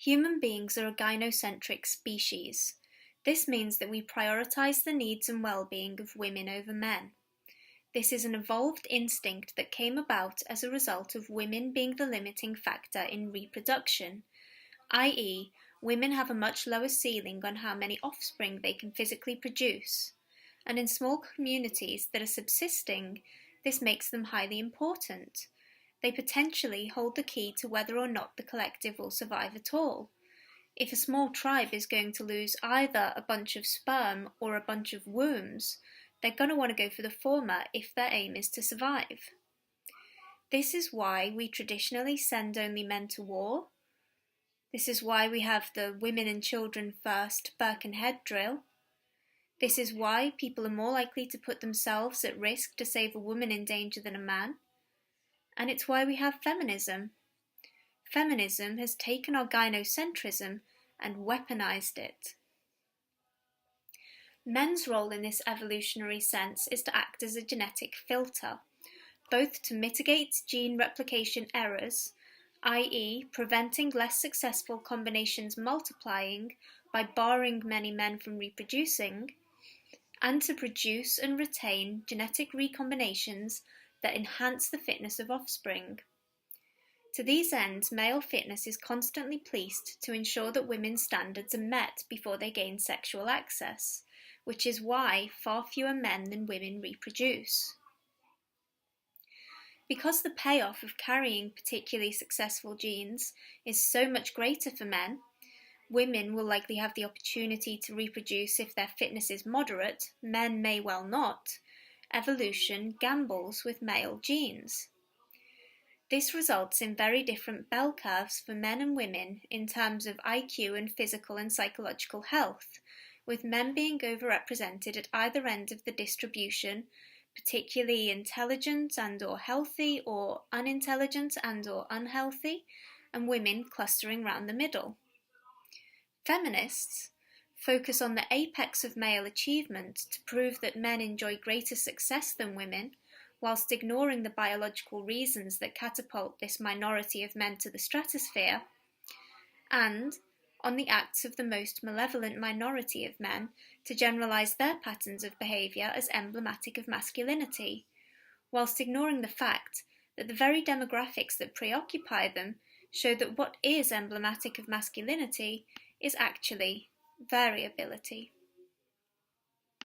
Human beings are a gynocentric species. This means that we prioritize the needs and well-being of women over men. This is an evolved instinct that came about as a result of women being the limiting factor in reproduction, i.e., women have a much lower ceiling on how many offspring they can physically produce, and in small communities that are subsisting, this makes them highly important. They potentially hold the key to whether or not the collective will survive at all. If a small tribe is going to lose either a bunch of sperm or a bunch of wombs, they're going to want to go for the former if their aim is to survive. This is why we traditionally send only men to war. This is why we have the women and children first Birkenhead drill. This is why people are more likely to put themselves at risk to save a woman in danger than a man. And it's why we have feminism. Feminism has taken our gynocentrism and weaponized it. Men's role in this evolutionary sense is to act as a genetic filter, both to mitigate gene replication errors, i.e., preventing less successful combinations multiplying by barring many men from reproducing, and to produce and retain genetic recombinations that enhance the fitness of offspring. To these ends, male fitness is constantly policed to ensure that women's standards are met before they gain sexual access, which is why far fewer men than women reproduce. Because the payoff of carrying particularly successful genes is so much greater for men, women will likely have the opportunity to reproduce if their fitness is moderate, men may well not. Evolution gambles with male genes. This results in very different bell curves for men and women in terms of IQ and physical and psychological health, with men being overrepresented at either end of the distribution, particularly intelligent and or healthy, or unintelligent and or unhealthy, and women clustering around the middle. Feminists focus on the apex of male achievement to prove that men enjoy greater success than women, whilst ignoring the biological reasons that catapult this minority of men to the stratosphere, and on the acts of the most malevolent minority of men to generalise their patterns of behaviour as emblematic of masculinity, whilst ignoring the fact that the very demographics that preoccupy them show that what is emblematic of masculinity is actually variability.